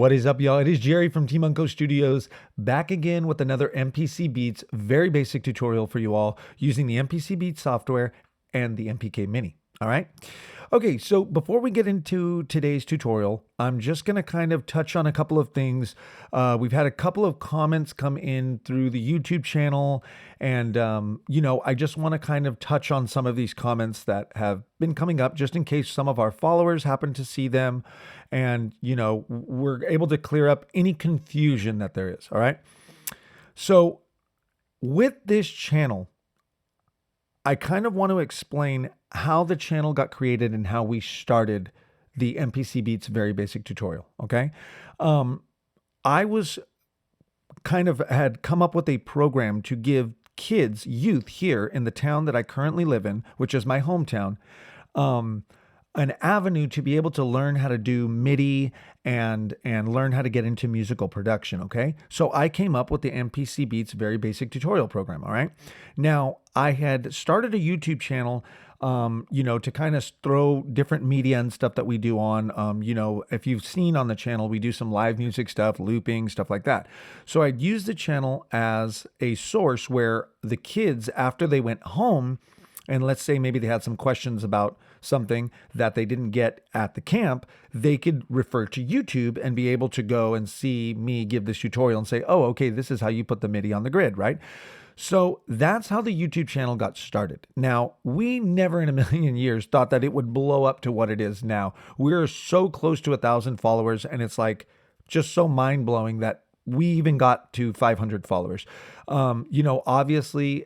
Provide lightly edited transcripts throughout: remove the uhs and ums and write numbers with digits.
What is up, y'all? It is Jerry from Team Unco Studios, back again with another MPC Beats, very basic tutorial for you all using the MPC Beats software and the MPK Mini. All right. Okay, so before we get into today's tutorial, I'm just going to kind of touch on a couple of things. We've had a couple of comments come in through the YouTube channel, and, I just want to kind of touch on some of these comments that have been coming up just in case some of our followers happen to see them, and, we're able to clear up any confusion that there is, all right? So with this channel, I kind of want to explain how the channel got created and how we started the MPC Beats very basic tutorial, okay? I was had come up with a program to give kids, youth here in the town that I currently live in, which is my hometown, an avenue to be able to learn how to do MIDI and learn how to get into musical production, okay? So I came up with the MPC Beats very basic tutorial program, all right? Now, I had started a YouTube channel, to kind of throw different media and stuff that we do on, if you've seen on the channel, we do some live music stuff, looping, stuff like that. So I'd use the channel as a source where the kids, after they went home, and let's say maybe they had some questions about something that they didn't get at the camp, they could refer to YouTube and be able to go and see me give this tutorial and say, oh, okay, this is how you put the MIDI on the grid, right? So that's how the YouTube channel got started. Now, we never in a million years thought that it would blow up to what it is now. We're so close to 1,000 followers, and it's like just so mind-blowing that we even got to 500 followers. Obviously,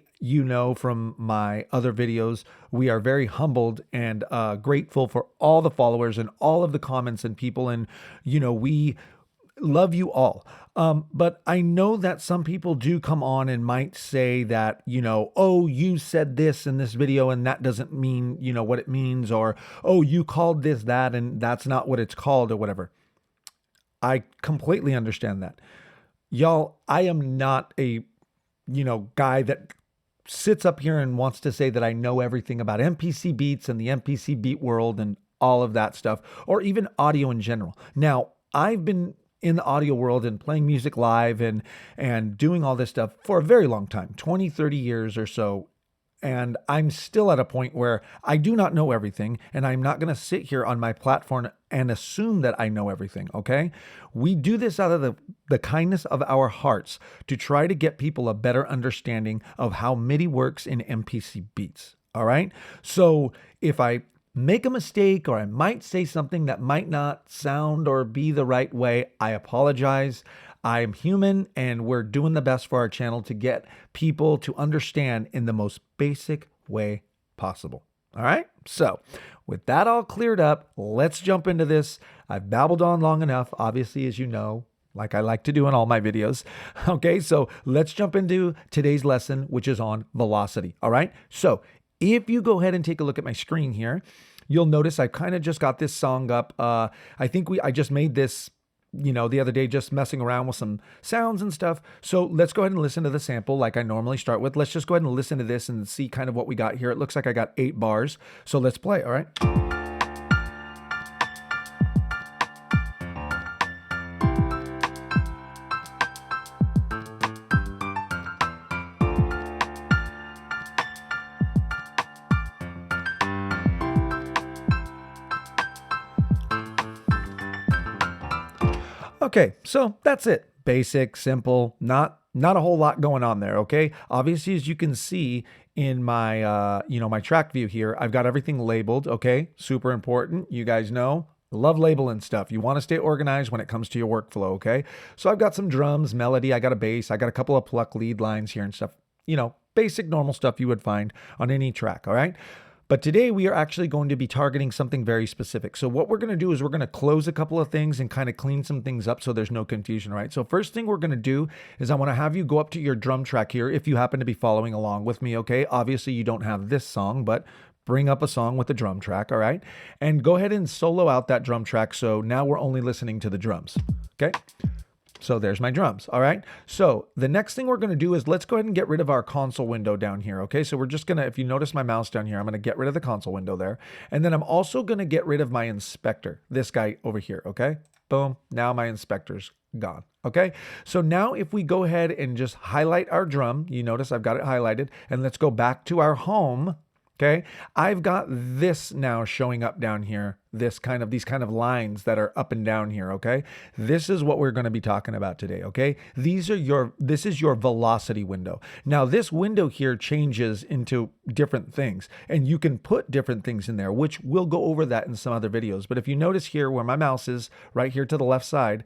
from my other videos, we are very humbled and grateful for all the followers and all of the comments and people. And, we love you all. But I know that some people do come on and might say that, oh, you said this in this video and that doesn't mean, what it means, or, oh, you called this that and that's not what it's called or whatever. I completely understand that. Y'all, I am not a, guy that sits up here and wants to say that I know everything about MPC Beats and the MPC Beat world and all of that stuff, or even audio in general. Now, I've been in the audio world and playing music live and doing all this stuff for a very long time, 20, 30 years or so. And I'm still at a point where I do not know everything, and I'm not going to sit here on my platform and assume that I know everything, okay? We do this out of the kindness of our hearts to try to get people a better understanding of how MIDI works in MPC Beats, all right? So if I make a mistake or I might say something that might not sound or be the right way, I apologize. I'm human, and we're doing the best for our channel to get people to understand in the most basic way possible. All right? So with that all cleared up, let's jump into this. I've babbled on long enough, obviously, as you know, like I like to do in all my videos. Okay, so let's jump into today's lesson, which is on velocity. All right? So if you go ahead and take a look at my screen here, you'll notice I kind of just got this song up. I think I just made this the other day, just messing around with some sounds and stuff. So let's go ahead and listen to the sample like I normally start with. Let's just go ahead and listen to this and see kind of what we got here. It looks like I got 8 bars. So let's play, all right? Okay, so that's it. Basic, simple, not a whole lot going on there, okay? Obviously, as you can see in my, my track view here, I've got everything labeled, okay? Super important. You guys know, I love labeling stuff. You want to stay organized when it comes to your workflow, okay? So I've got some drums, melody, I got a bass, I got a couple of pluck lead lines here and stuff, basic normal stuff you would find on any track, all right? But today we are actually going to be targeting something very specific. So what we're going to do is we're going to close a couple of things and kind of clean some things up so there's no confusion, right? So first thing we're going to do is I want to have you go up to your drum track here if you happen to be following along with me, okay? Obviously you don't have this song, but bring up a song with the drum track, all right? And go ahead and solo out that drum track so now we're only listening to the drums, okay? So there's my drums, all right? So the next thing we're going to do is let's go ahead and get rid of our console window down here, okay? So we're just going to, if you notice my mouse down here, I'm going to get rid of the console window there. And then I'm also going to get rid of my inspector, this guy over here, okay? Boom. Now my inspector's gone. Okay. So now if we go ahead and just highlight our drum, you notice I've got it highlighted, and let's go back to our home. Okay. I've got this now showing up down here, these kind of lines that are up and down here. Okay. This is what we're going to be talking about today. Okay. This is your velocity window. Now this window here changes into different things, and you can put different things in there, which we'll go over that in some other videos. But if you notice here where my mouse is right here to the left side,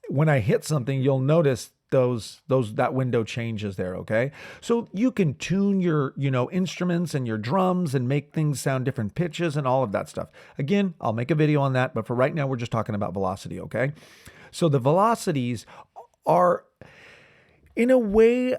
when I hit something, you'll notice that window changes there. Okay. So you can tune your, instruments and your drums and make things sound different pitches and all of that stuff. Again, I'll make a video on that, but for right now, we're just talking about velocity. Okay. So the velocities are, in a way,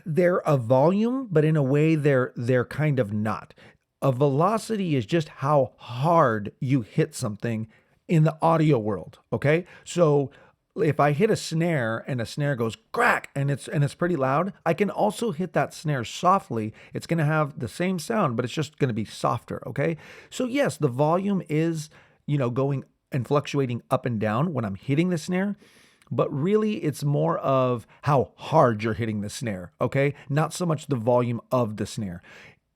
they're a volume, but in a way they're kind of not. A velocity is just how hard you hit something in the audio world. Okay. So if I hit a snare and a snare goes crack and it's pretty loud, I can also hit that snare softly. It's going to have the same sound, but it's just going to be softer. Okay. So yes, the volume is, going and fluctuating up and down when I'm hitting the snare, but really it's more of how hard you're hitting the snare. Okay. Not so much the volume of the snare.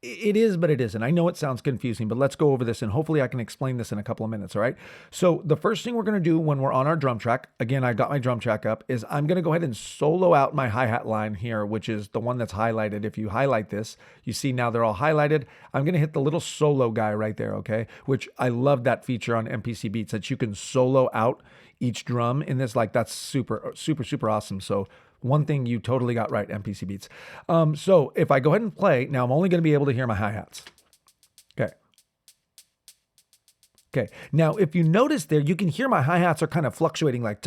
It is, but it isn't. I know it sounds confusing, but let's go over this and hopefully I can explain this in a couple of minutes. All right. So the first thing we're going to do when we're on our drum track, again, I got my drum track up, is I'm going to go ahead and solo out my hi-hat line here, which is the one that's highlighted. If you highlight this, you see now they're all highlighted. I'm going to hit the little solo guy right there. Okay. Which I love that feature on MPC Beats that you can solo out each drum in this. Like that's super, super, super awesome. So one thing you totally got right, MPC Beats. So if I go ahead and play, now I'm only going to be able to hear my hi-hats. Okay. Okay. Now, if you notice there, you can hear my hi-hats are kind of fluctuating like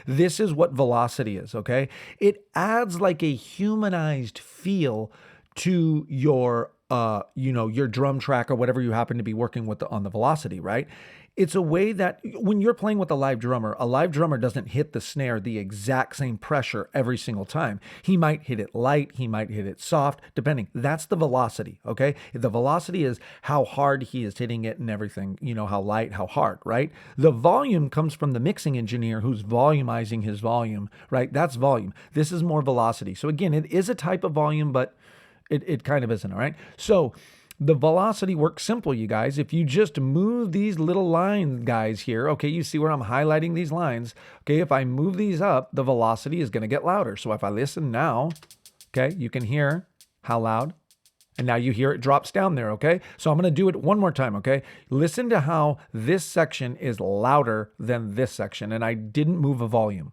this is what velocity is, okay? It adds like a humanized feel to your your drum track or whatever you happen to be working with on the velocity, right? It's a way that when you're playing with a live drummer doesn't hit the snare the exact same pressure every single time. He might hit it light, he might hit it soft, depending. That's the velocity, okay? The velocity is how hard he is hitting it and everything, how light, how hard, right? The volume comes from the mixing engineer who's volumizing his volume, right? That's volume. This is more velocity. So again, it is a type of volume, but it kind of isn't, all right? So the velocity works simple, you guys. If you just move these little line guys here, okay, you see where I'm highlighting these lines. Okay, if I move these up, the velocity is going to get louder. So if I listen now, okay, you can hear how loud. And now you hear it drops down there, okay? So I'm going to do it one more time, okay? Listen to how this section is louder than this section, and I didn't move a volume.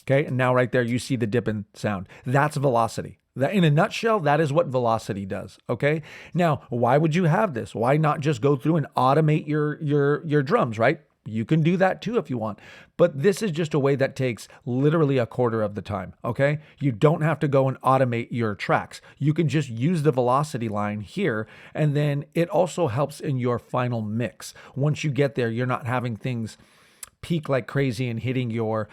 Okay, and now right there, you see the dip in sound. That's velocity. That, in a nutshell, that is what velocity does, okay? Now, why would you have this? Why not just go through and automate your drums, right? You can do that too if you want. But this is just a way that takes literally a quarter of the time, okay? You don't have to go and automate your tracks. You can just use the velocity line here, and then it also helps in your final mix. Once you get there, you're not having things peak like crazy and hitting your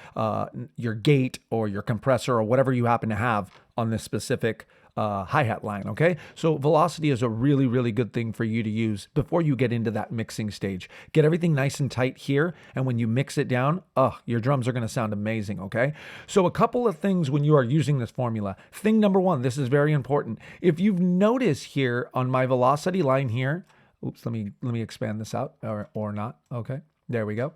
gate or your compressor or whatever you happen to have on this specific hi-hat line, okay? So velocity is a really, really good thing for you to use before you get into that mixing stage. Get everything nice and tight here, and when you mix it down, your drums are going to sound amazing, okay? So a couple of things when you are using this formula. Thing number one, this is very important. If you've noticed here on my velocity line here, oops, let me expand this out or not, okay? There we go.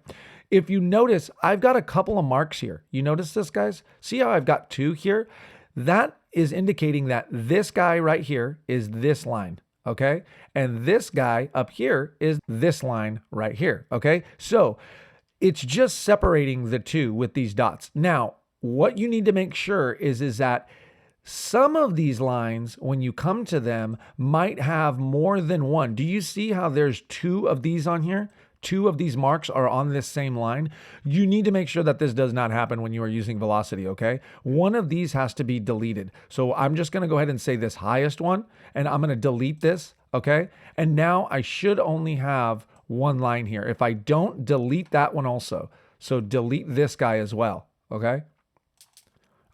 If you notice, I've got a couple of marks here. You notice this, guys? See how I've got two here? That is indicating that this guy right here is this line, okay? And this guy up here is this line right here, okay? So it's just separating the two with these dots. Now, what you need to make sure is that some of these lines, when you come to them, might have more than one. Do you see how there's two of these on here? Two of these marks are on this same line. You need to make sure that this does not happen when you are using velocity, okay? One of these has to be deleted. So I'm just going to go ahead and say this highest one, and I'm going to delete this, okay? And now I should only have one line here. If I don't, delete that one also. So delete this guy as well, okay?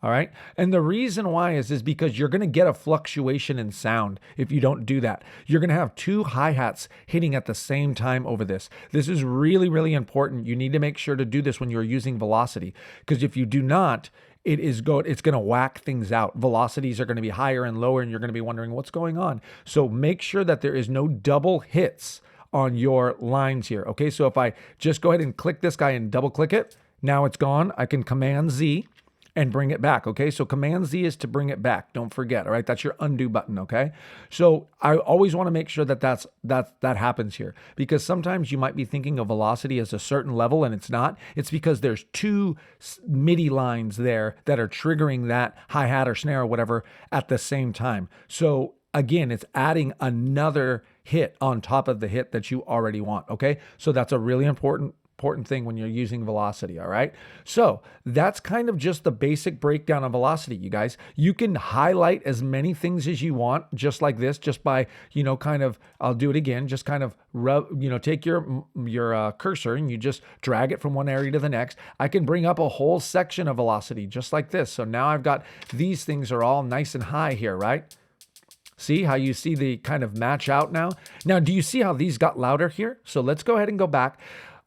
All right. And the reason why is because you're going to get a fluctuation in sound if you don't do that. You're going to have two hi-hats hitting at the same time over this. This is really, really important. You need to make sure to do this when you're using velocity, because if you do not, it's going to whack things out. Velocities are going to be higher and lower, and you're going to be wondering what's going on. So make sure that there is no double hits on your lines here. Okay. So if I just go ahead and click this guy and double click it, now it's gone. I can Command Z and bring it back. Okay. So Command Z is to bring it back. Don't forget. All right. That's your undo button. Okay. So I always want to make sure that that happens here, because sometimes you might be thinking of velocity as a certain level and it's not. It's because there's two MIDI lines there that are triggering that hi-hat or snare or whatever at the same time. So again, it's adding another hit on top of the hit that you already want. Okay. So that's a really important thing when you're using velocity. All right. So that's kind of just the basic breakdown of velocity, you guys. You can highlight as many things as you want, just like this, just by, kind of, I'll do it again, just kind of rub, take your cursor and you just drag it from one area to the next. I can bring up a whole section of velocity just like this. So now I've got these things are all nice and high here, right? See how you see the kind of match out now? Now, do you see how these got louder here? So let's go ahead and go back.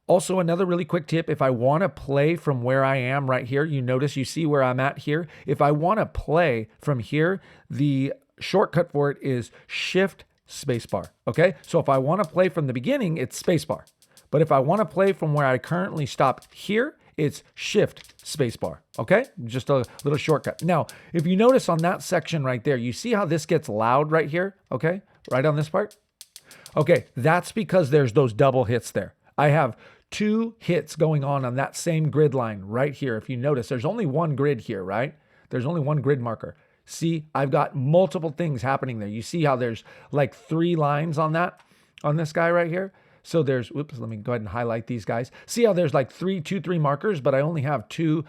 Also, another really quick tip, if I want to play from where I am right here, you see where I'm at here. If I want to play from here, the shortcut for it is Shift Spacebar. Okay, so if I want to play from the beginning, it's Spacebar. But if I want to play from where I currently stop here, it's Shift Spacebar. Okay, just a little shortcut. Now, if you notice on that section right there, you see how this gets loud right here? Okay, right on this part. Okay, that's because there's those double hits there. I have two hits going on that same grid line right here. If you notice, there's only one grid here, right? There's only one grid marker. See, I've got multiple things happening there. You see how there's like 3 lines on this guy right here? So there's, whoops, let me go ahead and highlight these guys. See how there's like 3 markers, but I only have 2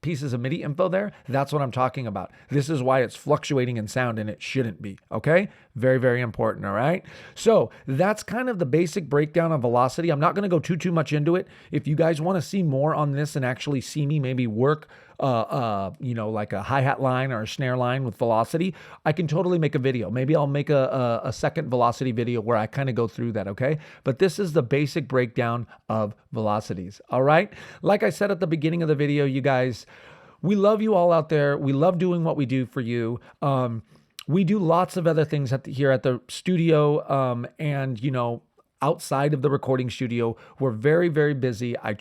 pieces of MIDI info there? That's what I'm talking about. This is why it's fluctuating in sound, and it shouldn't be, okay? Very, very important, all right? So that's kind of the basic breakdown of velocity. I'm not gonna go too much into it. If you guys wanna see more on this and actually see me maybe work like a hi-hat line or a snare line with velocity, I can totally make a video. Maybe I'll make a second velocity video where I kind of go through that, okay? But this is the basic breakdown of velocities, all right? Like I said at the beginning of the video, you guys, we love you all out there. We love doing what we do for you. We do lots of other things here at the studio, and outside of the recording studio. We're very, very busy. I'm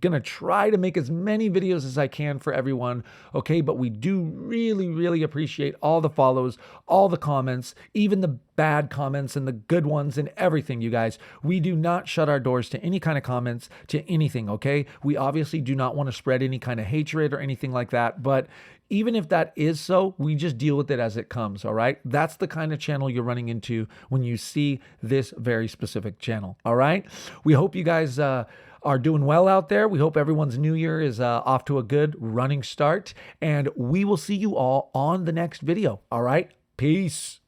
going to try to make as many videos as I can for everyone, okay? But we do really, really appreciate all the follows, all the comments, even the bad comments and the good ones and everything, you guys. We do not shut our doors to any kind of comments, to anything, okay? We obviously do not want to spread any kind of hatred or anything like that, but even if that is so, we just deal with it as it comes, all right? That's the kind of channel you're running into when you see this very specific channel, all right? We hope you guys are doing well out there. We hope everyone's new year is off to a good running start, and we will see you all on the next video, all right? Peace.